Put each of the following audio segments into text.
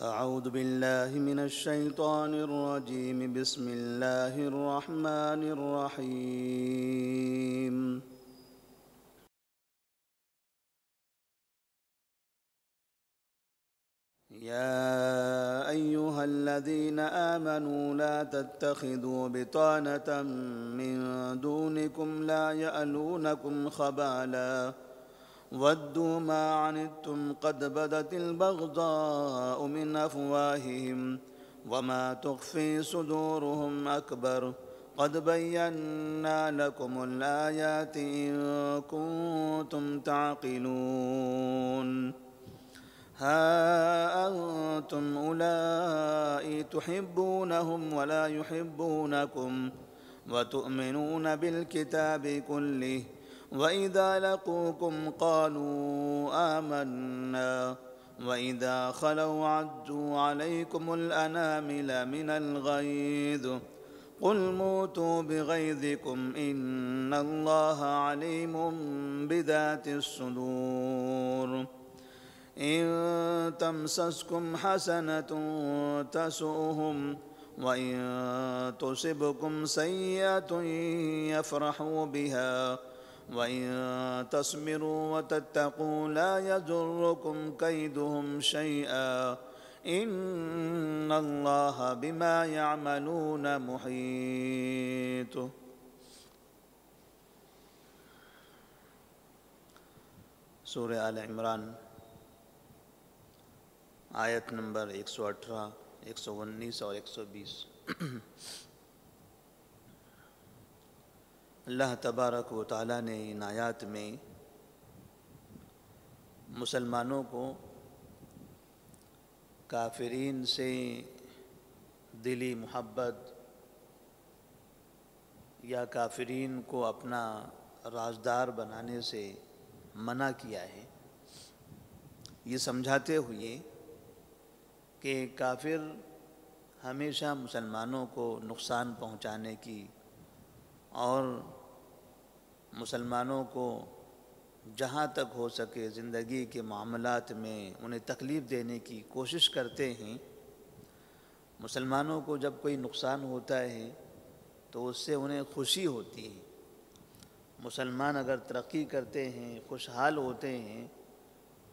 أعوذ بالله من الشيطان الرجيم بسم الله الرحمن الرحيم يا أيها الذين آمنوا لا تتخذوا بطانة من دونكم لا يألونكم خبالا ودوا ما عنتم قد بدت البغضاء من أفواههم وما تخفي صدورهم أكبر قد بينا لكم الآيات إن كنتم تعقلون ها أنتم أولئك تحبونهم ولا يحبونكم وتؤمنون بالكتاب كله وإذا لقوكم قالوا آمنا وإذا خلوا عدوا عليكم الأنامل من الغيظ قل موتوا بغيظكم إن الله عليم بذات الصدور إن تمسسكم حسنة تسؤهم وإن تصبكم سيئة يفرحوا بها وإن تصبروا وتتقوا لا يضركم كيدهم شيئا إن الله بما يعملون محيط۔ سورہ آل عمران آیت نمبر 118، 119 اور 120۔ اللہ تبارک و تعالیٰ نے ان آیات میں مسلمانوں کو کافرین سے دلی محبت یا کافرین کو اپنا رازدار بنانے سے منع کیا ہے، یہ سمجھاتے ہوئے کہ کافر ہمیشہ مسلمانوں کو نقصان پہنچانے کی اور مسلمانوں کو جہاں تک ہو سکے زندگی کے معاملات میں انہیں تکلیف دینے کی کوشش کرتے ہیں۔ مسلمانوں کو جب کوئی نقصان ہوتا ہے تو اس سے انہیں خوشی ہوتی ہے۔ مسلمان اگر ترقی کرتے ہیں، خوشحال ہوتے ہیں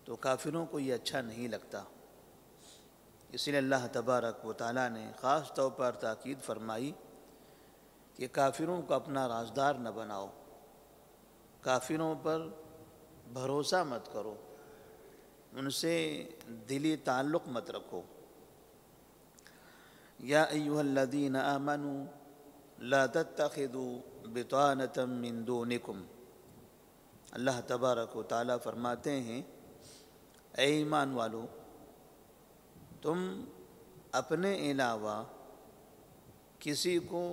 تو کافروں کو یہ اچھا نہیں لگتا۔ اس لیے اللہ تبارک و تعالیٰ نے خاص طور پر تاکید فرمائی کہ کافروں کو اپنا رازدار نہ بناؤ، کافروں پر بھروسہ مت کرو، ان سے دلی تعلق مت رکھو۔ یا ایھا الذین آمنوا لا تتخذوا بطانة من دونکم، اللہ تبارک و تعالیٰ فرماتے ہیں اے ایمان والو، تم اپنے علاوہ کسی کو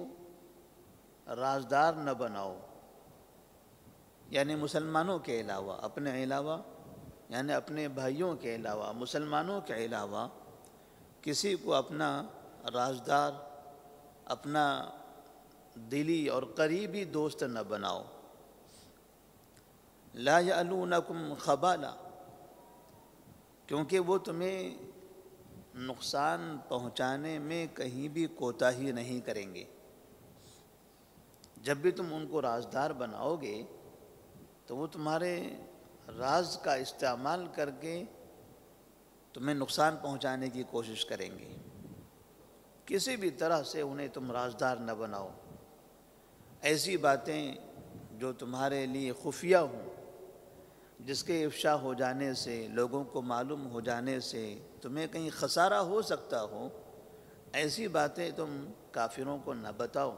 رازدار نہ بناؤ، یعنی مسلمانوں کے علاوہ، اپنے علاوہ یعنی اپنے بھائیوں کے علاوہ، مسلمانوں کے علاوہ کسی کو اپنا رازدار، اپنا دلی اور قریبی دوست نہ بناؤ۔ لا یألونکم خبالا، کیونکہ وہ تمہیں نقصان پہنچانے میں کہیں بھی کوتاہی نہیں کریں گے۔ جب بھی تم ان کو رازدار بناؤ گے تو وہ تمہارے راز کا استعمال کر کے تمہیں نقصان پہنچانے کی کوشش کریں گے۔ کسی بھی طرح سے انہیں تم رازدار نہ بناؤ۔ ایسی باتیں جو تمہارے لیے خفیہ ہوں، جس کے افشا ہو جانے سے، لوگوں کو معلوم ہو جانے سے تمہیں کہیں خسارہ ہو سکتا ہو، ایسی باتیں تم کافروں کو نہ بتاؤ،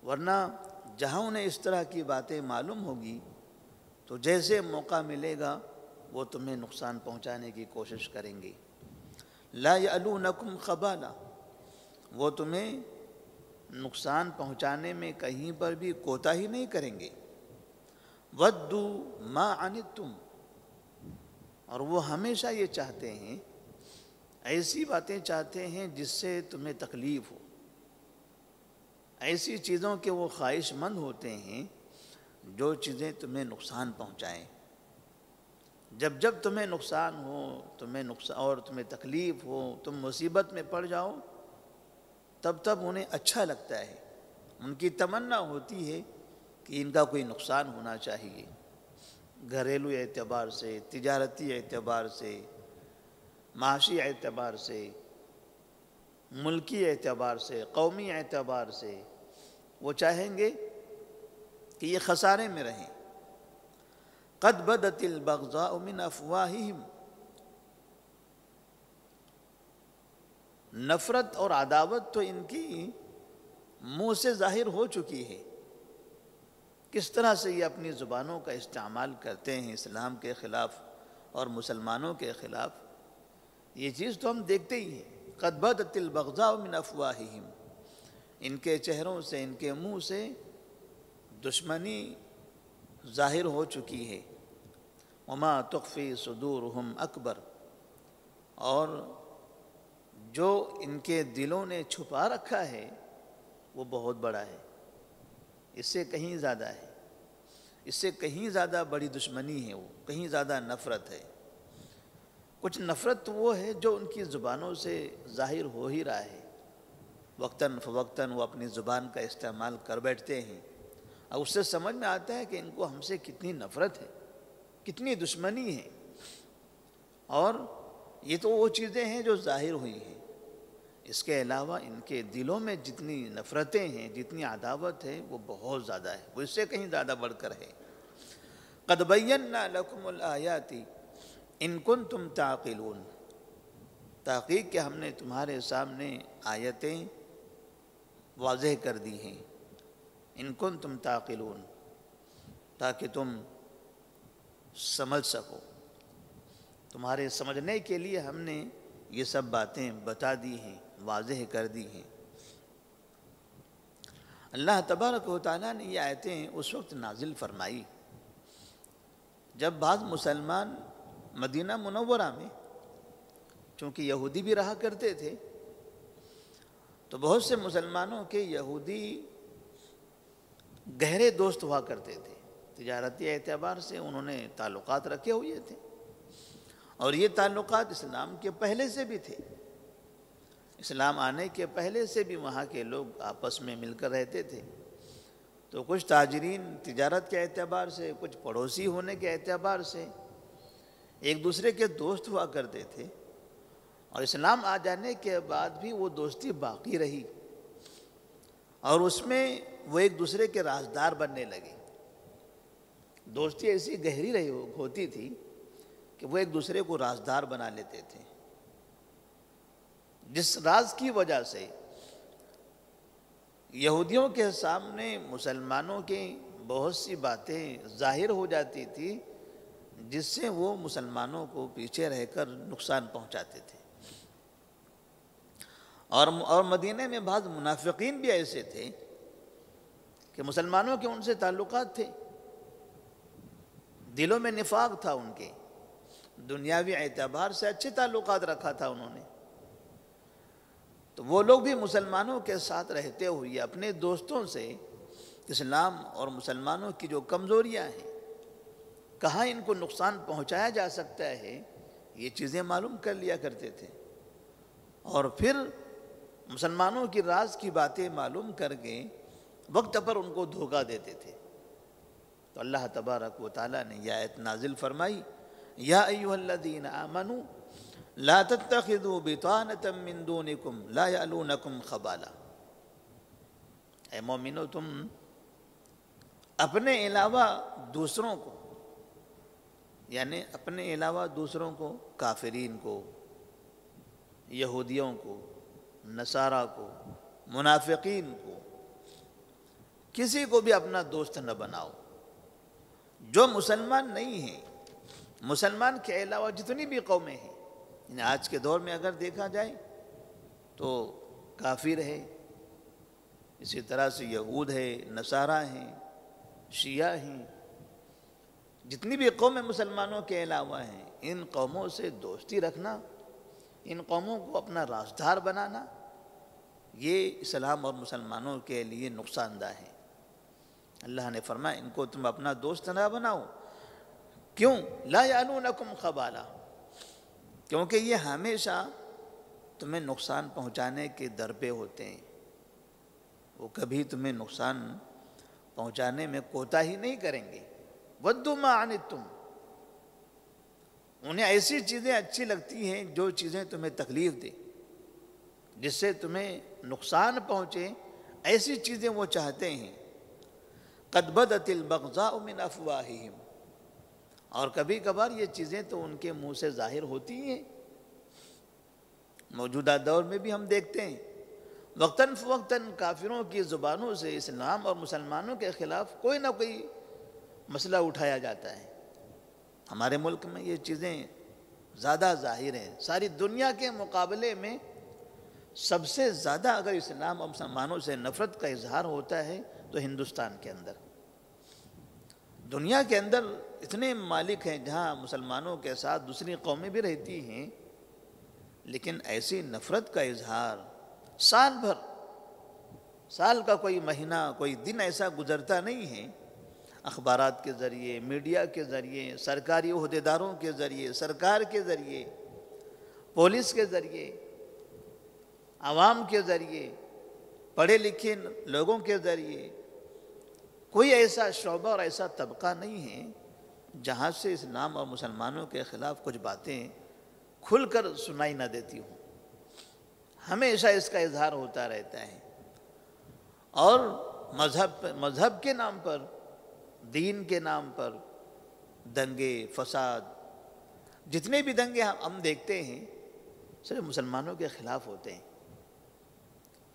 ورنہ جہاں انہیں اس طرح کی باتیں معلوم ہوگی تو جیسے موقع ملے گا وہ تمہیں نقصان پہنچانے کی کوشش کریں گے۔ لا یألونکم خبالا، وہ تمہیں نقصان پہنچانے میں کہیں پر بھی کوتاہی نہیں کریں گے۔ ودوا ما عنتم، اور وہ ہمیشہ یہ چاہتے ہیں، ایسی باتیں چاہتے ہیں جس سے تمہیں تکلیف ہو، ایسی چیزوں کے وہ خواہش مند ہوتے ہیں جو چیزیں تمہیں نقصان پہنچائیں۔ جب جب تمہیں نقصان ہو، اور تمہیں تکلیف ہو، تم مصیبت میں پڑ جاؤ، تب تب انہیں اچھا لگتا ہے، ان کی تمنا ہوتی ہے کہ ان کا کوئی نقصان ہونا چاہیے، گھریلو اعتبار سے، تجارتی اعتبار سے، معاشی اعتبار سے، ملکی اعتبار سے، قومی اعتبار سے، وہ چاہیں گے کہ یہ خسارے میں رہیں۔ قد بدت البغضاء من افواہہم، نفرت اور عداوت تو ان کی منہ سے ظاہر ہو چکی ہے۔ کس طرح سے یہ اپنی زبانوں کا استعمال کرتے ہیں اسلام کے خلاف اور مسلمانوں کے خلاف، یہ چیز تو ہم دیکھتے ہی ہیں۔ قد بدت البغضاء من افواہہم، ان کے چہروں سے، ان کے منہ سے دشمنی ظاہر ہو چکی ہے۔ وما تخفی صدورہم اکبر، اور جو ان کے دلوں نے چھپا رکھا ہے وہ بہت بڑا ہے، اس سے کہیں زیادہ ہے، اس سے کہیں زیادہ بڑی دشمنی ہے، وہ کہیں زیادہ نفرت ہے۔ کچھ نفرت تو وہ ہے جو ان کی زبانوں سے ظاہر ہو ہی رہا ہے، وقتاً فوقتاً وہ اپنی زبان کا استعمال کر بیٹھتے ہیں، اور اس سے سمجھ میں آتا ہے کہ ان کو ہم سے کتنی نفرت ہے، کتنی دشمنی ہے۔ اور یہ تو وہ چیزیں ہیں جو ظاہر ہوئی ہیں، اس کے علاوہ ان کے دلوں میں جتنی نفرتیں ہیں، جتنی عداوت ہے، وہ بہت زیادہ ہے، وہ اس سے کہیں زیادہ بڑھ کر ہے۔ قد بینا لکم الآیات ان کنتم تعقلون، تحقیق کہ ہم نے تمہارے سامنے آیتیں واضح کر دی ہیں، ان کنتم تعقلون، تاکہ تم سمجھ سکو، تمہارے سمجھنے کے لیے ہم نے یہ سب باتیں بتا دی ہیں، واضح کر دی ہیں۔ اللہ تبارک و تعالیٰ نے یہ آیتیں اس وقت نازل فرمائی جب بعض مسلمان مدینہ منورہ میں، چونکہ یہودی بھی رہا کرتے تھے، تو بہت سے مسلمانوں کے یہودی گہرے دوست ہوا کرتے تھے، تجارتی اعتبار سے انہوں نے تعلقات رکھے ہوئے تھے، اور یہ تعلقات اسلام کے پہلے سے بھی تھے، اسلام آنے کے پہلے سے بھی وہاں کے لوگ آپس میں مل کر رہتے تھے۔ تو کچھ تاجرین تجارت کے اعتبار سے، کچھ پڑوسی ہونے کے اعتبار سے ایک دوسرے کے دوست ہوا کرتے تھے، اور اسلام آ جانے کے بعد بھی وہ دوستی باقی رہی، اور اس میں وہ ایک دوسرے کے رازدار بننے لگے۔ دوستی ایسی گہری رہی ہوتی تھی کہ وہ ایک دوسرے کو رازدار بنا لیتے تھے، جس راز کی وجہ سے یہودیوں کے سامنے مسلمانوں کی بہت سی باتیں ظاہر ہو جاتی تھی، جس سے وہ مسلمانوں کو پیچھے رہ کر نقصان پہنچاتے تھے۔ اور مدینہ میں بعض منافقین بھی ایسے تھے کہ مسلمانوں کے ان سے تعلقات تھے، دلوں میں نفاق تھا، ان کے دنیاوی اعتبار سے اچھے تعلقات رکھا تھا انہوں نے، تو وہ لوگ بھی مسلمانوں کے ساتھ رہتے ہوئے اپنے دوستوں سے اسلام اور مسلمانوں کی جو کمزوریاں ہیں، کہاں ان کو نقصان پہنچایا جا سکتا ہے، یہ چیزیں معلوم کر لیا کرتے تھے، اور پھر مسلمانوں کی راز کی باتیں معلوم کر کے وقت پر ان کو دھوکہ دیتے تھے۔ تو اللہ تبارک و تعالیٰ نے یہ آیت نازل فرمائی، یا ایھا الذین آمنوا لا تتخذوا بطانة من دونکم لا یألونکم خبالا، اے مومنو تم اپنے علاوہ دوسروں کو، یعنی اپنے علاوہ دوسروں کو، کافرین کو، یہودیوں کو، نصارہ کو، منافقین کو، کسی کو بھی اپنا دوست نہ بناؤ جو مسلمان نہیں ہیں۔ مسلمان کے علاوہ جتنی بھی قومیں ہیں، یعنی آج کے دور میں اگر دیکھا جائے تو کافر ہے، اسی طرح سے یہود ہے، نصارہ ہیں، شیعہ ہیں، جتنی بھی قومیں مسلمانوں کے علاوہ ہیں، ان قوموں سے دوستی رکھنا، ان قوموں کو اپنا رازدار بنانا، یہ اسلام اور مسلمانوں کے لیے نقصان دہ ہے۔ اللہ نے فرمایا ان کو تم اپنا دوست نہ بناؤ، کیوں؟ لا یعلونکم خبالا، کیونکہ یہ ہمیشہ تمہیں نقصان پہنچانے کے در پہ ہوتے ہیں، وہ کبھی تمہیں نقصان پہنچانے میں کوتاہی نہیں کریں گے۔ وَدُّوا مَا عَنِتُّمْ، انہیں ایسی چیزیں اچھی لگتی ہیں جو چیزیں تمہیں تکلیف دیں، جس سے تمہیں نقصان پہنچے، ایسی چیزیں وہ چاہتے ہیں۔ قَدْ بَدَتِ الْبَغْضَاءُ مِنْ أَفْوَاهِهِمْ، اور کبھی کبھار یہ چیزیں تو ان کے منہ سے ظاہر ہوتی ہیں۔ موجودہ دور میں بھی ہم دیکھتے ہیں وقتاً فوقتاً کافروں کی زبانوں سے اسلام اور مسلمانوں کے خلاف کوئی نہ کوئی مسئلہ اٹھایا جاتا ہے۔ ہمارے ملک میں یہ چیزیں زیادہ ظاہر ہیں، ساری دنیا کے مقابلے میں سب سے زیادہ اگر اسلام اور مسلمانوں سے نفرت کا اظہار ہوتا ہے تو ہندوستان کے اندر۔ دنیا کے اندر اتنے ممالک ہیں جہاں مسلمانوں کے ساتھ دوسری قومیں بھی رہتی ہیں، لیکن ایسی نفرت کا اظہار سال بھر، سال کا کوئی مہینہ، کوئی دن ایسا گزرتا نہیں ہے اخبارات کے ذریعے، میڈیا کے ذریعے، سرکاری عہدیداروں کے ذریعے، سرکار کے ذریعے، پولیس کے ذریعے، عوام کے ذریعے، پڑھے لکھے لوگوں کے ذریعے، کوئی ایسا شعبہ اور ایسا طبقہ نہیں ہے جہاں سے اسلام اور مسلمانوں کے خلاف کچھ باتیں کھل کر سنائی نہ دیتی ہوں۔ ہمیشہ اس کا اظہار ہوتا رہتا ہے، اور مذہب کے نام پر، دین کے نام پر دنگے فساد، جتنے بھی دنگے ہم دیکھتے ہیں صرف مسلمانوں کے خلاف ہوتے ہیں،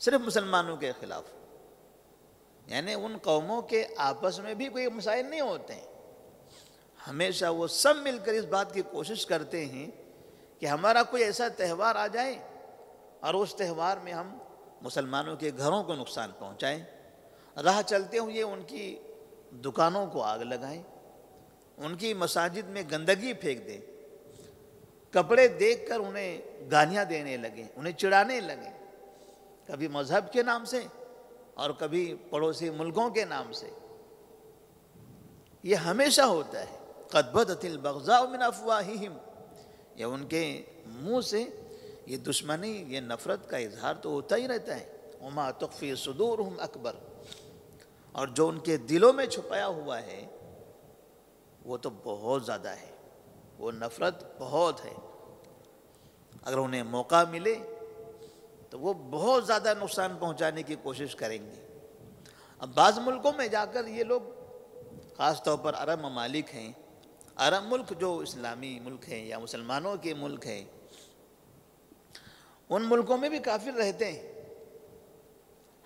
صرف مسلمانوں کے خلاف، یعنی ان قوموں کے آپس میں بھی کوئی مسائل نہیں ہوتے ہیں۔ ہمیشہ وہ سب مل کر اس بات کی کوشش کرتے ہیں کہ ہمارا کوئی ایسا تہوار آ جائے اور اس تہوار میں ہم مسلمانوں کے گھروں کو نقصان پہنچائیں، راہ چلتے ہوئے ان کی دکانوں کو آگ لگائیں، ان کی مساجد میں گندگی پھینک دیں، کپڑے دیکھ کر انہیں گالیاں دینے لگیں، انہیں چڑھانے لگیں، کبھی مذہب کے نام سے اور کبھی پڑوسی ملکوں کے نام سے۔ یہ ہمیشہ ہوتا ہے۔ قَدْ بَدَتِ الْبَغْضَاءُ مِنْ أَفْوَاهِهِمْ، یہ ان کے منہ سے یہ دشمنی، یہ نفرت کا اظہار تو ہوتا ہی رہتا ہے۔ وَمَا تُخْفِي صُدُورُهُمْ أَكْبَرُ، اور جو ان کے دلوں میں چھپایا ہوا ہے وہ تو بہت زیادہ ہے، وہ نفرت بہت ہے۔ اگر انہیں موقع ملے تو وہ بہت زیادہ نقصان پہنچانے کی کوشش کریں گے۔ اب بعض ملکوں میں جا کر یہ لوگ، خاص طور پر عرب ممالک ہیں، عرب ملک جو اسلامی ملک ہیں یا مسلمانوں کے ملک ہیں، ان ملکوں میں بھی کافر رہتے ہیں۔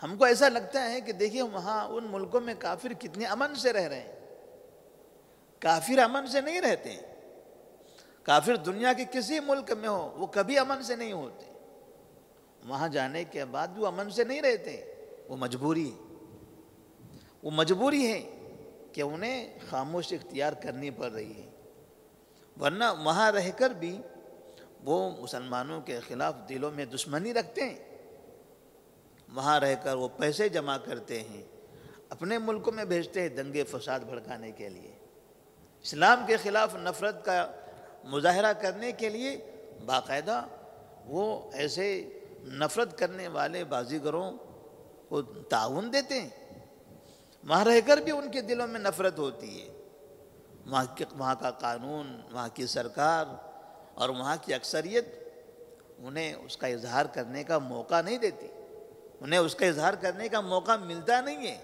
ہم کو ایسا لگتا ہے کہ دیکھیے وہاں ان ملکوں میں کافر کتنے امن سے رہ رہے ہیں۔ کافر امن سے نہیں رہتے ہیں، کافر دنیا کے کسی ملک میں ہو وہ کبھی امن سے نہیں ہوتے، وہاں جانے کے بعد بھی وہ امن سے نہیں رہتے، وہ مجبوری ہے، وہ مجبوری ہے کہ انہیں خاموش اختیار کرنی پڑ رہی ہے، ورنہ وہاں رہ کر بھی وہ مسلمانوں کے خلاف دلوں میں دشمنی رکھتے ہیں۔ وہاں رہ کر وہ پیسے جمع کرتے ہیں، اپنے ملکوں میں بھیجتے ہیں دنگے فساد بھڑکانے کے لیے، اسلام کے خلاف نفرت کا مظاہرہ کرنے کے لیے باقاعدہ وہ ایسے نفرت کرنے والے بازیگروں کو تعاون دیتے ہیں۔ وہاں رہ کر بھی ان کے دلوں میں نفرت ہوتی ہے، وہاں کا قانون، وہاں کی سرکار اور وہاں کی اکثریت انہیں اس کا اظہار کرنے کا موقع نہیں دیتی، انہیں اس کا اظہار کرنے کا موقع ملتا نہیں ہے۔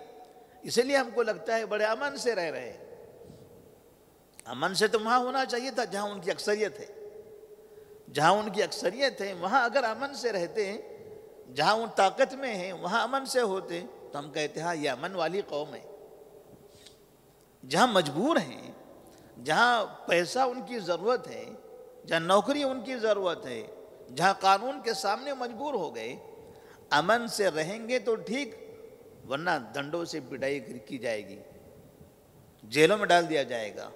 اسی لیے ہم کو لگتا ہے بڑے امن سے رہ رہے ہیں۔ امن سے تو وہاں ہونا چاہیے تھا جہاں ان کی اکثریت ہے، جہاں ان کی اکثریت ہے وہاں اگر امن سے رہتے ہیں، جہاں ان طاقت میں ہیں وہاں امن سے ہوتے تو ہم کہتے ہیں یہ امن والی قوم ہے۔ جہاں مجبور ہیں، جہاں پیسہ ان کی ضرورت ہے، جہاں نوکری ان کی ضرورت ہے، جہاں قانون کے سامنے مجبور ہو گئے، امن سے رہیں گے تو ٹھیک، ورنہ ڈنڈوں سے پٹائی کی جائے گی، جیلوں میں ڈال دیا جائے گا،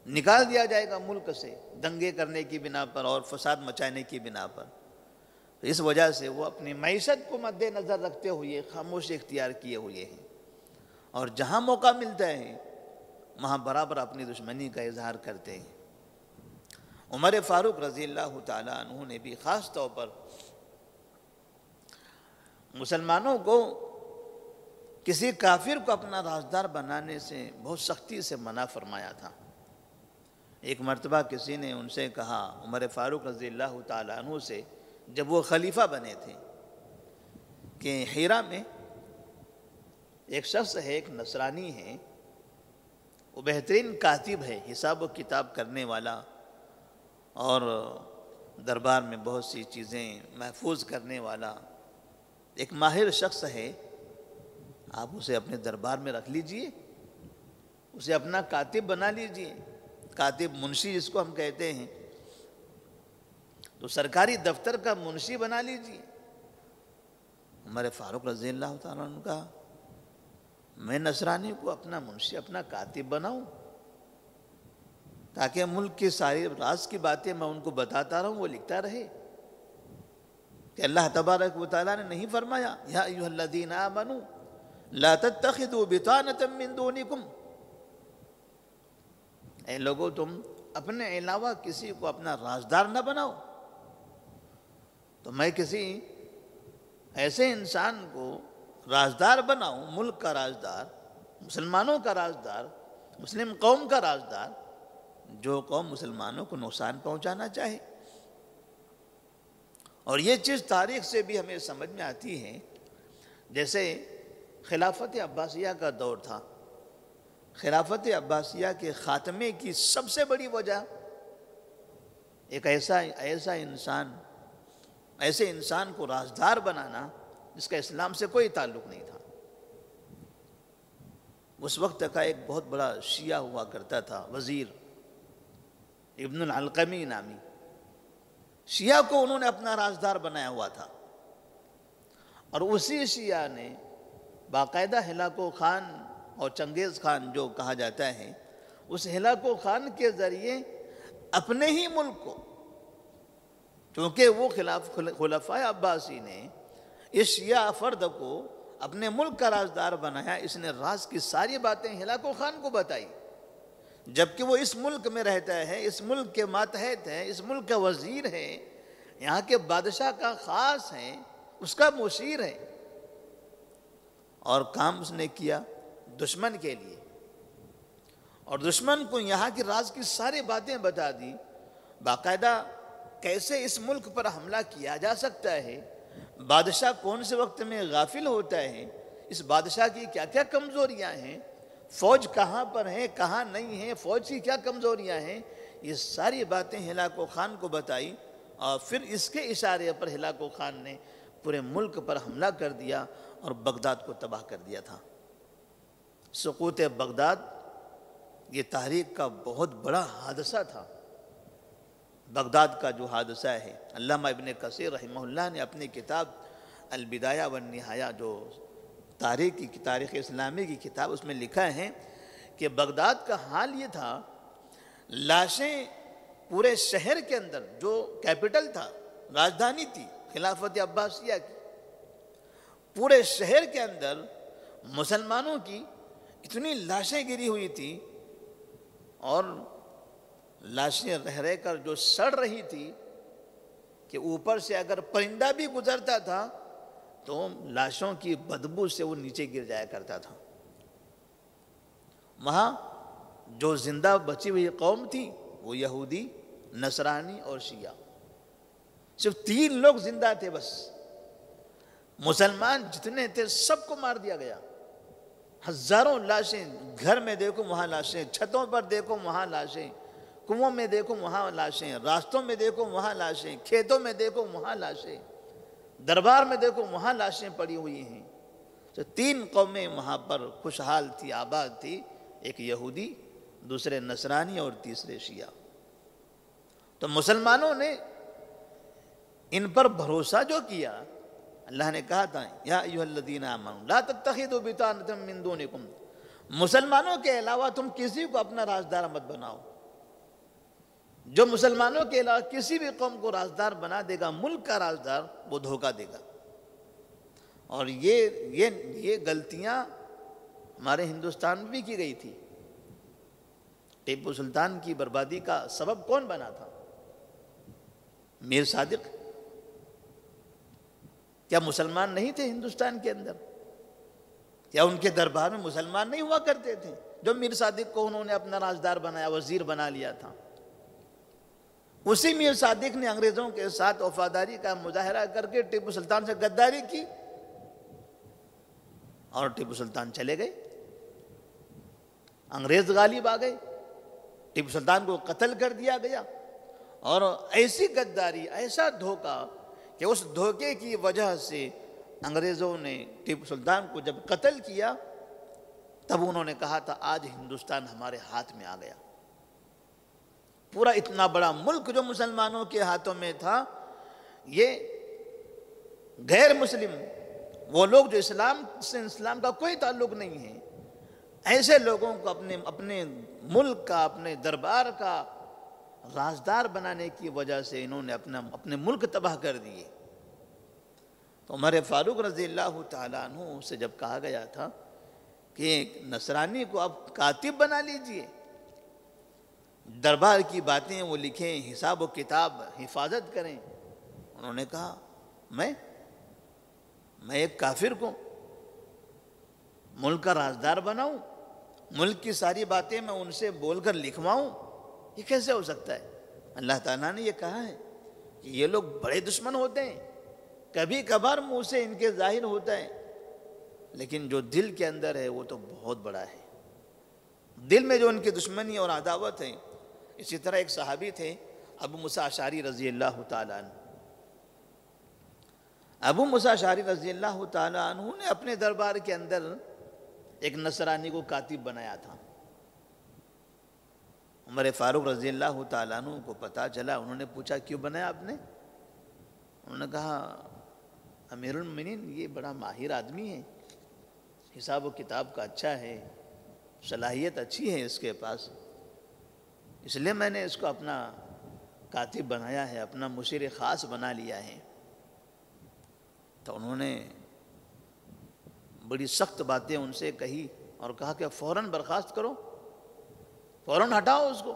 نکال دیا جائے گا ملک سے دنگے کرنے کی بنا پر اور فساد مچانے کی بنا پر۔ اس وجہ سے وہ اپنی معیشت کو مد نظر رکھتے ہوئے خاموشی اختیار کیے ہوئے ہیں، اور جہاں موقع ملتا ہے وہاں برابر اپنی دشمنی کا اظہار کرتے ہیں۔ عمر فاروق رضی اللہ تعالیٰ عنہ نے بھی خاص طور پر مسلمانوں کو کسی کافر کو اپنا رازدار بنانے سے بہت سختی سے منع فرمایا تھا۔ ایک مرتبہ کسی نے ان سے کہا، عمر فاروق رضی اللہ تعالیٰ عنہ سے، جب وہ خلیفہ بنے تھے، کہ حیرہ میں ایک شخص ہے، ایک نصرانی ہے، وہ بہترین کاتب ہے، حساب و کتاب کرنے والا، اور دربار میں بہت سی چیزیں محفوظ کرنے والا ایک ماہر شخص ہے، آپ اسے اپنے دربار میں رکھ لیجئے، اسے اپنا کاتب بنا لیجئے، کاتب منشی جس کو ہم کہتے ہیں، تو سرکاری دفتر کا منشی بنا لیجئے۔ عمر فاروق رضی اللہ تعالیٰ عنہ کہا، میں نصرانی کو اپنا منشی، اپنا کاتب بناؤں تاکہ ملک کی ساری راز کی باتیں میں ان کو بتاتا رہوں، وہ لکھتا رہے؟ کہ اللہ تبارک و تعالیٰ نے نہیں فرمایا یا ایھا الذین آمنوا لا تتخذوا بطانة من دونکم، اے لوگو تم اپنے علاوہ کسی کو اپنا رازدار نہ بناؤ؟ تو میں کسی ایسے انسان کو رازدار بناؤں، ملک کا رازدار، مسلمانوں کا رازدار، مسلم قوم کا رازدار، جو قوم مسلمانوں کو نقصان پہنچانا چاہے؟ اور یہ چیز تاریخ سے بھی ہمیں سمجھ میں آتی ہے۔ جیسے خلافت عباسیہ کا دور تھا، خلافت عباسیہ کے خاتمے کی سب سے بڑی وجہ ایک ایسے انسان کو رازدار بنانا جس کا اسلام سے کوئی تعلق نہیں تھا۔ اس وقت کا ایک بہت بڑا شیعہ ہوا کرتا تھا، وزیر ابن العلقمی نامی، شیعہ کو انہوں نے اپنا رازدار بنایا ہوا تھا، اور اسی شیعہ نے باقاعدہ ہلاکو خان اور چنگیز خان جو کہا جاتا ہے، اس ہلاکو خان کے ذریعے اپنے ہی ملک کو، کیونکہ وہ خلفائے عباسی نے اس شیعہ فرد کو اپنے ملک کا رازدار بنایا، اس نے راز کی ساری باتیں ہلاکو خان کو بتائی، جبکہ وہ اس ملک میں رہتا ہے، اس ملک کے ماتحت ہے، اس ملک کا وزیر ہے، یہاں کے بادشاہ کا خاص ہے، اس کا مشیر ہے، اور کام اس نے کیا دشمن کے لیے، اور دشمن کو یہاں کی راز کی ساری باتیں بتا دی، باقاعدہ کیسے اس ملک پر حملہ کیا جا سکتا ہے، بادشاہ کون سے وقت میں غافل ہوتا ہے، اس بادشاہ کی کیا کیا کمزوریاں ہیں، فوج کہاں پر ہے کہاں نہیں ہے، فوج کی کیا کمزوریاں ہیں، یہ ساری باتیں ہلاکو خان کو بتائی، اور پھر اس کے اشارے پر ہلاکو خان نے پورے ملک پر حملہ کر دیا اور بغداد کو تباہ کر دیا تھا۔ سقوط بغداد یہ تاریخ کا بہت بڑا حادثہ تھا۔ بغداد کا جو حادثہ ہے، علامہ ابن کثیر رحمہ اللہ نے اپنی کتاب البدایہ والنہایہ، جو تاریخ اسلامی کی کتاب، اس میں لکھا ہے کہ بغداد کا حال یہ تھا، لاشیں پورے شہر کے اندر، جو کیپٹل تھا، راجدھانی تھی خلافت عباسیہ کی، پورے شہر کے اندر مسلمانوں کی اتنی لاشیں گری ہوئی تھی، اور لاشیں رہ رہ کر جو سڑ رہی تھی کہ اوپر سے اگر پرندہ بھی گزرتا تھا تو لاشوں کی بدبو سے وہ نیچے گر جایا کرتا تھا۔ وہاں جو زندہ بچی ہوئی قوم تھی وہ یہودی، نصرانی اور شیعہ، صرف 3 لوگ زندہ تھے بس، مسلمان جتنے تھے سب کو مار دیا گیا، ہزاروں لاشیں، گھر میں دیکھو وہاں لاشیں، چھتوں پر دیکھو وہاں لاشیں، کنووں میں دیکھو وہاں لاشیں، راستوں میں دیکھو وہاں لاشیں، کھیتوں میں دیکھو وہاں لاشیں، دربار میں دیکھو وہاں لاشیں پڑی ہوئی ہیں۔ تو 3 قومیں وہاں پر خوشحال تھی، آباد تھی، ایک یہودی، دوسرے نصرانی اور تیسرے شیعہ۔ تو مسلمانوں نے ان پر بھروسہ جو کیا، اللہ نے کہا تھا یا ایھا الذین آمنوا لا تتخذوا بطانة من دونکم، مسلمانوں کے علاوہ تم کسی کو اپنا رازدار مت بناؤ۔ جو مسلمانوں کے علاوہ کسی بھی قوم کو رازدار بنا دے گا، ملک کا رازدار، وہ دھوکہ دے گا۔ اور یہ غلطیاں ہمارے ہندوستان میں بھی کی گئی تھی۔ ٹیپو سلطان کی بربادی کا سبب کون بنا تھا؟ میر صادق۔ کیا مسلمان نہیں تھے ہندوستان کے اندر؟ کیا ان کے دربار میں مسلمان نہیں ہوا کرتے تھے جو میر صادق کو انہوں نے اپنا رازدار بنایا، وزیر بنا لیا تھا؟ اسی میر صادق نے انگریزوں کے ساتھ وفاداری کا مظاہرہ کر کے ٹیپو سلطان سے غداری کی، اور ٹیپو سلطان چلے گئے، انگریز غالب آ گئے، ٹیپو سلطان کو قتل کر دیا گیا۔ اور ایسی غداری، ایسا دھوکہ کہ اس دھوکے کی وجہ سے انگریزوں نے ٹیپو سلطان کو جب قتل کیا تب انہوں نے کہا تھا آج ہندوستان ہمارے ہاتھ میں آ گیا۔ پورا اتنا بڑا ملک جو مسلمانوں کے ہاتھوں میں تھا، یہ غیر مسلم، وہ لوگ جو اسلام کا کوئی تعلق نہیں ہے، ایسے لوگوں کو اپنے ملک کا، اپنے دربار کا رازدار بنانے کی وجہ سے انہوں نے اپنے ملک تباہ کر دیے۔ تو عمر فاروق رضی اللہ تعالیٰ عنہ سے جب کہا گیا تھا کہ ایک نصرانی کو آپ کاتب بنا لیجئے، دربار کی باتیں وہ لکھیں، حساب و کتاب حفاظت کریں، انہوں نے کہا میں ایک کافر کو ملک کا رازدار بناؤں، ملک کی ساری باتیں میں ان سے بول کر لکھواؤں، یہ کیسے ہو سکتا ہے؟ اللہ تعالیٰ نے یہ کہا ہے کہ یہ لوگ بڑے دشمن ہوتے ہیں، کبھی کبھار منہ سے ان کے ظاہر ہوتا ہے، لیکن جو دل کے اندر ہے وہ تو بہت بڑا ہے۔ دل میں جو ان کی دشمنی اور عداوت ہے۔ اسی طرح ایک صحابی تھے ابو موسیٰ اشعری رضی اللہ تعالیٰ عنہ۔ ابو موسیٰ اشعری رضی اللہ تعالیٰ عنہ نے اپنے دربار کے اندر ایک نصرانی کو کاتب بنایا تھا۔ عمر فاروق رضی اللہ تعالیٰ عنہ کو پتہ چلا، انہوں نے پوچھا کیوں بنایا آپ نے؟ انہوں نے کہا امیر المومنین یہ بڑا ماہر آدمی ہے، حساب و کتاب کا اچھا ہے، صلاحیت اچھی ہے اس کے پاس، اس لیے میں نے اس کو اپنا کاتب بنایا ہے، اپنا مشیر خاص بنا لیا ہے۔ تو انہوں نے بڑی سخت باتیں ان سے کہی اور کہا کہ فوراً برخاست کرو، فوراً ہٹاؤ اس کو،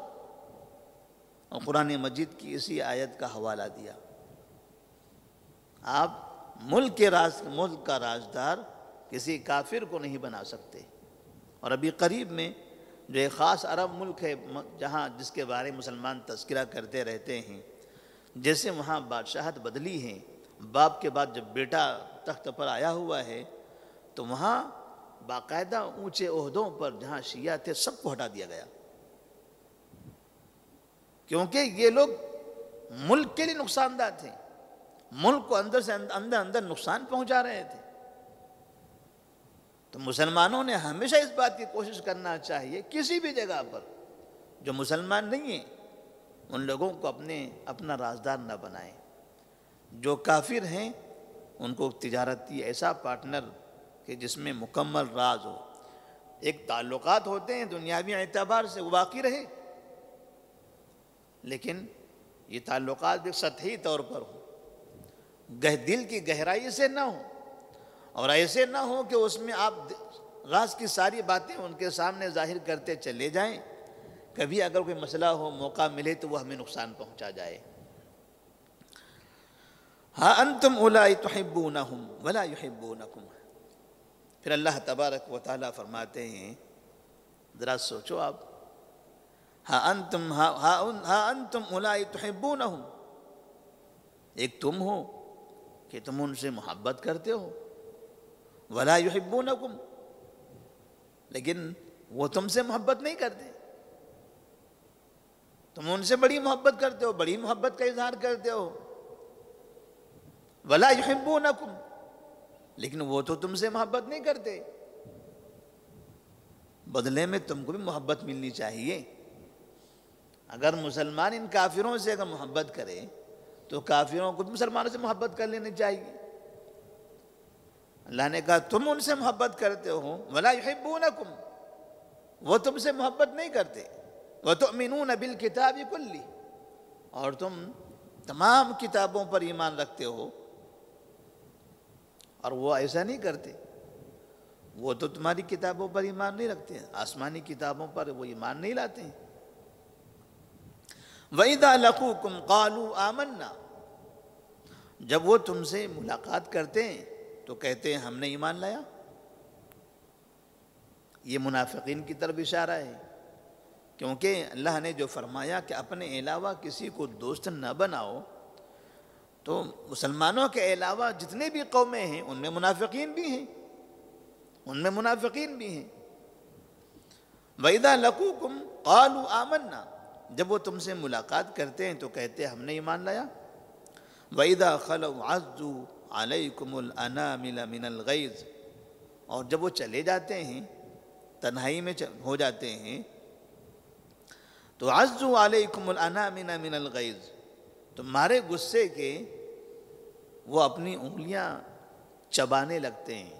اور قرآن مجید کی اسی آیت کا حوالہ دیا۔ آپ ملک کا رازدار کسی کافر کو نہیں بنا سکتے۔ اور ابھی قریب میں جو ایک خاص عرب ملک ہے جس کے بارے میں مسلمان تذکرہ کرتے رہتے ہیں، جیسے وہاں بادشاہت بدلی ہے، باپ کے بعد جب بیٹا تخت پر آیا ہوا ہے، تو وہاں باقاعدہ اونچے عہدوں پر جہاں شیعہ تھے سب کو ہٹا دیا گیا، کیونکہ یہ لوگ ملک کے لیے نقصان دہ تھے، ملک کو اندر سے اندر نقصان پہنچا رہے تھے۔ تو مسلمانوں نے ہمیشہ اس بات کی کوشش کرنا چاہیے کسی بھی جگہ پر جو مسلمان نہیں ہیں ان لوگوں کو اپنا رازدار نہ بنائیں، جو کافر ہیں ان کو تجارتی ایسا پارٹنر کہ جس میں مکمل راز ہو۔ ایک تعلقات ہوتے ہیں دنیاوی اعتبار سے وہ باقی رہے، لیکن یہ تعلقات بھی سطحی طور پر ہوں، دل کی گہرائی سے نہ ہو، اور ایسے نہ ہو کہ اس میں آپ راز کی ساری باتیں ان کے سامنے ظاہر کرتے چلے جائیں، کبھی اگر کوئی مسئلہ ہو، موقع ملے تو وہ ہمیں نقصان پہنچا جائے۔ ہاں انتم اولائی تحبونہم ولا یحبونکم۔ پھر اللہ تبارک و تعالیٰ فرماتے ہیں، ذرا سوچو آپ، ہاں انتم اولائی تحبونہم، ایک تم ہو کہ تم ان سے محبت کرتے ہو، ولا یحبونکم، لیکن وہ تم سے محبت نہیں کرتے، تم ان سے بڑی محبت کرتے ہو، بڑی محبت کا اظہار کرتے ہو، ولا یحبونکم، لیکن وہ تو تم سے محبت نہیں کرتے، بدلے میں تم کو بھی محبت ملنی چاہیے۔ اگر مسلمان ان کافروں سے اگر محبت کرے تو کافروں کو بھی مسلمانوں سے محبت کر لینی چاہیے۔ اللہ نے کہا تم ان سے محبت کرتے ہو، ولا یحبونکم، وہ تم سے محبت نہیں کرتے، وتؤمنون بالکتاب کلہ، اور تم تمام کتابوں پر ایمان رکھتے ہو، اور وہ ایسا نہیں کرتے، وہ تو تمہاری کتابوں پر ایمان نہیں رکھتے، آسمانی کتابوں پر وہ ایمان نہیں لاتے ہیں، وَإِذَا لَقُوكُمْ قَالُوا آمَنَّا، جب وہ تم سے ملاقات کرتے ہیں تو کہتے ہیں ہم نے ایمان لایا۔ یہ منافقین کی طرف اشارہ ہے، کیونکہ اللہ نے جو فرمایا کہ اپنے علاوہ کسی کو دوست نہ بناؤ، تو مسلمانوں کے علاوہ جتنے بھی قومیں ہیں ان میں منافقین بھی ہیں، ان میں منافقین بھی ہیں۔ وَإِذَا لَقُوكُمْ قَالُوا آمَنَّا، جب وہ تم سے ملاقات کرتے ہیں تو کہتے ہیں ہم نے ایمان لایا۔ وَإِذَا خَلَوْا عَضُّوا عَلَيْكُمُ الْأَنَامِلَ مِنَ الْغَيْظِ، اور جب وہ چلے جاتے ہیں، تنہائی میں ہو جاتے ہیں، تو عَضُّوا عَلَيْكُمُ الْأَنَامِلَ مِنَ الْغَيْظِ، تمہارے غصے کے وہ اپنی انگلیاں چبانے لگتے ہیں،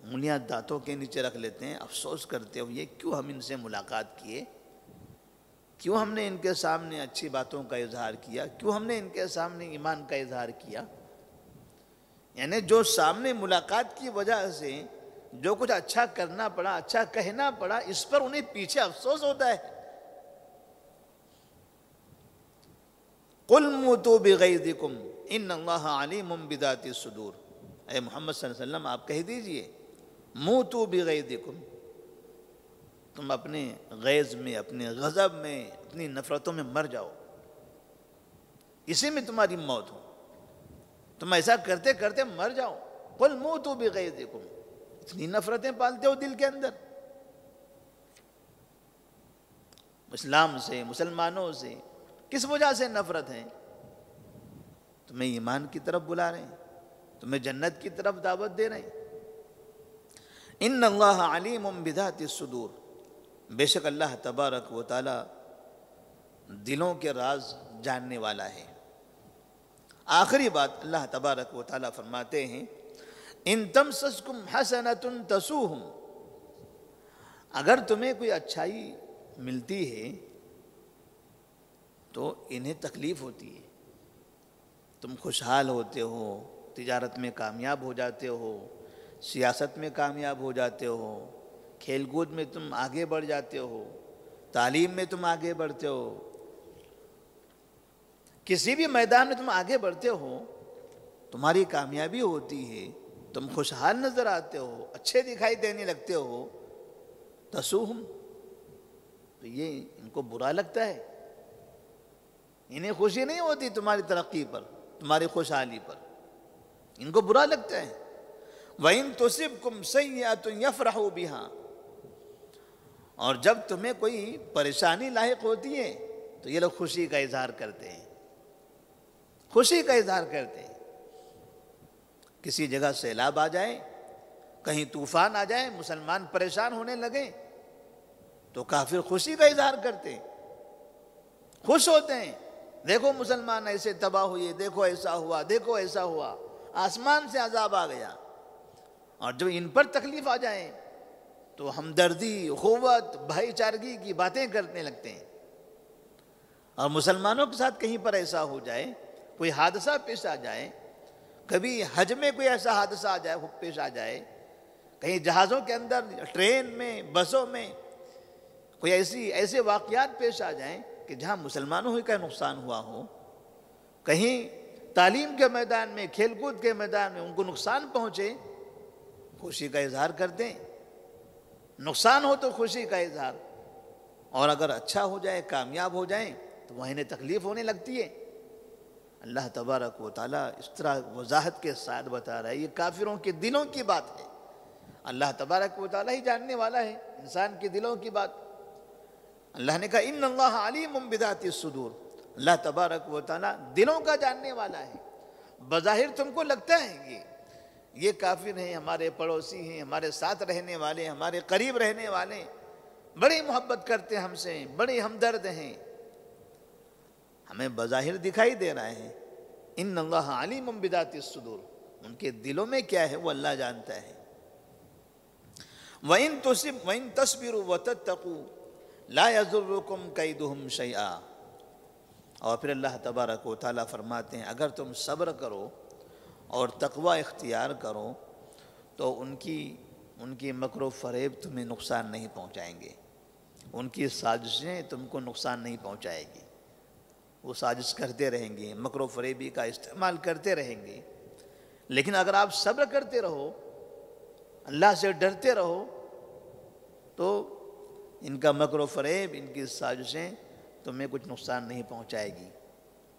انگلیاں دانتوں کے نیچے رکھ لیتے ہیں، افسوس کرتے ہوئے کیوں ہم ان سے ملاقات کیے، کیوں ہم نے ان کے سامنے اچھی باتوں کا اظہار کیا، کیوں ہم نے ان کے سامنے ایمان کا اظہار کیا۔ یعنی جو سامنے ملاقات کی وجہ سے جو کچھ اچھا کرنا پڑا، اچھا کہنا پڑا، اس پر انہیں پیچھے افسوس ہوتا ہے۔ قُلْ مُوتُوا بِغَيْظِكُمْ إِنَّ اللَّهَ عَلِيمٌ بِذَاتِ الصُّدُورِ، اے محمد صلی اللہ علیہ وسلم آپ کہہ دیجئے موتوا بغیظکم، تم اپنے غیظ میں، اپنے غضب میں، اپنی نفرتوں میں مر جاؤ، اسی میں تمہاری موت ہو، تم ایسا کرتے کرتے مر جاؤ۔ قل موتوا بغیظکم، اتنی نفرتیں پالتے ہو دل کے اندر، اسلام سے، مسلمانوں سے کس وجہ سے نفرت ہے؟ تمہیں ایمان کی طرف بلا رہے ہیں، تمہیں جنت کی طرف دعوت دے رہے ہیں۔ ان اللہ علیم بذات الصدور، بے شک اللہ تبارک و تعالی دلوں کے راز جاننے والا ہے۔ آخری بات اللہ تبارک و تعالی فرماتے ہیں ان تمسسکم حسنۃ تسوہم، اگر تمہیں کوئی اچھائی ملتی ہے تو انہیں تکلیف ہوتی ہے، تم خوشحال ہوتے ہو، تجارت میں کامیاب ہو جاتے ہو، سیاست میں کامیاب ہو جاتے ہو، کھیل کود میں تم آگے بڑھ جاتے ہو، تعلیم میں تم آگے بڑھتے ہو، کسی بھی میدان میں تم آگے بڑھتے ہو، تمہاری کامیابی ہوتی ہے، تم خوشحال نظر آتے ہو، اچھے دکھائی دینے لگتے ہو، تسوہم، تو یہ ان کو برا لگتا ہے، انہیں خوشی نہیں ہوتی تمہاری ترقی پر، تمہاری خوشحالی پر، ان کو برا لگتا ہے۔ وَإِن تُصِبْكُمْ سَيِّئَةٌ يَفْرَحُوا بِهَا، اور جب تمہیں کوئی پریشانی لاحق ہوتی ہے تو یہ لوگ خوشی کا اظہار کرتے ہیں، خوشی کا اظہار کرتے ہیں۔ کسی جگہ سیلاب آ جائے، کہیں طوفان آ جائے، مسلمان پریشان ہونے لگے تو کافر خوشی کا اظہار کرتے ہیں، خوش ہوتے ہیں، دیکھو مسلمان ایسے تباہ ہوئے، دیکھو ایسا ہوا، دیکھو ایسا ہوا، آسمان سے عذاب آ گیا۔ اور جب ان پر تکلیف آ جائے تو ہمدردی، اخوت، بھائی چارگی کی باتیں کرنے لگتے ہیں۔ اور مسلمانوں کے ساتھ کہیں پر ایسا ہو جائے، کوئی حادثہ پیش آ جائے، کبھی حج میں کوئی ایسا حادثہ آ جائے، پیش آ جائے، کہیں جہازوں کے اندر، ٹرین میں، بسوں میں کوئی ایسے واقعات پیش آ جائیں کہ جہاں مسلمانوں ہی کا نقصان ہوا ہو، کہیں تعلیم کے میدان میں، کھیل کود کے میدان میں ان کو نقصان پہنچے، خوشی کا اظہار کرتے ہیں، نقصان ہو تو خوشی کا اظہار، اور اگر اچھا ہو جائے، کامیاب ہو جائیں تو وہ انہیں تکلیف ہونے لگتی ہے۔ اللہ تبارک و تعالیٰ اس طرح وضاحت کے ساتھ بتا رہا ہے، یہ کافروں کے دلوں کی بات ہے، اللہ تبارک و تعالیٰ ہی جاننے والا ہے انسان کے دلوں کی بات۔ اللہ نے کہا ان اللہ علیم بذات الصدور، اللہ تبارک و تعالیٰ دلوں کا جاننے والا ہے۔ بظاہر تم کو لگتا ہے یہ کافر ہیں، ہمارے پڑوسی ہیں، ہمارے ساتھ رہنے والے، ہمارے قریب رہنے والے، بڑی محبت کرتے ہم سے، بڑے ہمدرد ہیں، ہمیں بظاہر دکھائی دے رہا ہے۔ ان اللہ علیم بذات الصدور، ان کے دلوں میں کیا ہے وہ اللہ جانتا ہے۔ وَإِن تَصْبِرُوا وَتَتَّقُوا لَا يَضُرُّكُمْ كَيْدُهُمْ شَيْئًا، اور پھر اللہ تبارک و تعالیٰ فرماتے ہیں اگر تم صبر کرو اور تقوی اختیار کرو تو ان کی مکر و فریب تمہیں نقصان نہیں پہنچائیں گے، ان کی سازشیں تم کو نقصان نہیں پہنچائے گی۔ وہ سازش کرتے رہیں گے، مکر و فریبی کا استعمال کرتے رہیں گے۔ لیکن اگر آپ صبر کرتے رہو، اللہ سے ڈرتے رہو، تو ان کا مکر و فریب، ان کی سازشیں تمہیں کچھ نقصان نہیں پہنچائے گی۔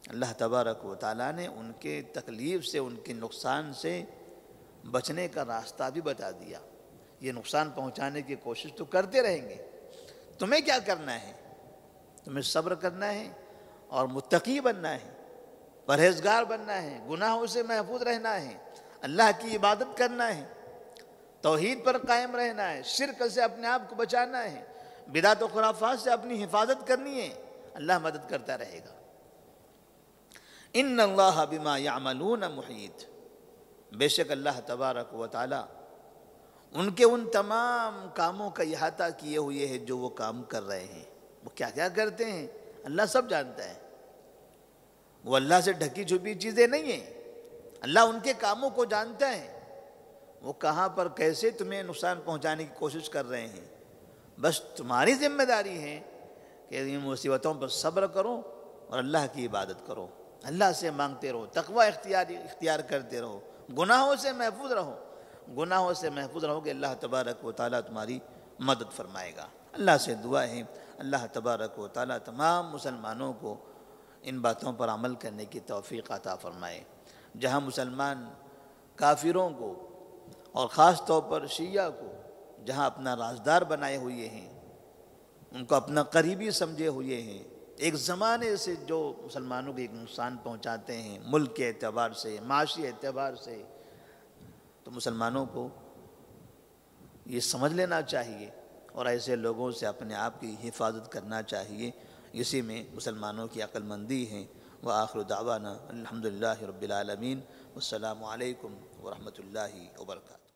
اللہ تبارک و تعالیٰ نے ان کے تکلیف سے، ان کے نقصان سے بچنے کا راستہ بھی بتا دیا۔ یہ نقصان پہنچانے کی کوشش تو کرتے رہیں گے، تمہیں کیا کرنا ہے؟ تمہیں صبر کرنا ہے اور متقی بننا ہے، پرہیزگار بننا ہے، گناہوں سے محفوظ رہنا ہے، اللہ کی عبادت کرنا ہے، توحید پر قائم رہنا ہے، شرک سے اپنے آپ کو بچانا ہے، بدعت و خرافات سے اپنی حفاظت کرنی ہے۔ اللہ مدد کرتا رہے گا۔ ان اللہ بما یعملون محیط، بے شک اللہ تبارک و تعالی ان کے ان تمام کاموں کا احاطہ کیے ہوئے ہے جو وہ کام کر رہے ہیں۔ وہ کیا کیا کرتے ہیں اللہ سب جانتا ہے۔ وہ اللہ سے ڈھکی چھپی چیزیں نہیں ہیں، اللہ ان کے کاموں کو جانتا ہے، وہ کہاں پر کیسے تمہیں نقصان پہنچانے کی کوشش کر رہے ہیں۔ بس تمہاری ذمہ داری ہے کہ ان مصیبتوں پر صبر کرو اور اللہ کی عبادت کرو، اللہ سے مانگتے رہو، تقوی اختیار کرتے رہو، گناہوں سے محفوظ رہو، گناہوں سے محفوظ رہو کہ اللہ تبارک و تعالیٰ تمہاری مدد فرمائے گا۔ اللہ سے دعا ہے اللہ تبارک و تعالیٰ تمام مسلمانوں کو ان باتوں پر عمل کرنے کی توفیق عطا فرمائے۔ جہاں مسلمان کافروں کو اور خاص طور پر شیعہ کو جہاں اپنا رازدار بنائے ہوئے ہیں، ان کو اپنا قریبی سمجھے ہوئے ہیں، ایک زمانے سے جو مسلمانوں کو ایک نقصان پہنچاتے ہیں ملک کے اعتبار سے، معاشی اعتبار سے، تو مسلمانوں کو یہ سمجھ لینا چاہیے اور ایسے لوگوں سے اپنے آپ کی حفاظت کرنا چاہیے۔ اسی میں مسلمانوں کی عقل مندی ہے۔ وآخر دعوانا الحمدللہ رب العالمین، والسلام علیکم ورحمۃ اللہ وبرکاتہ۔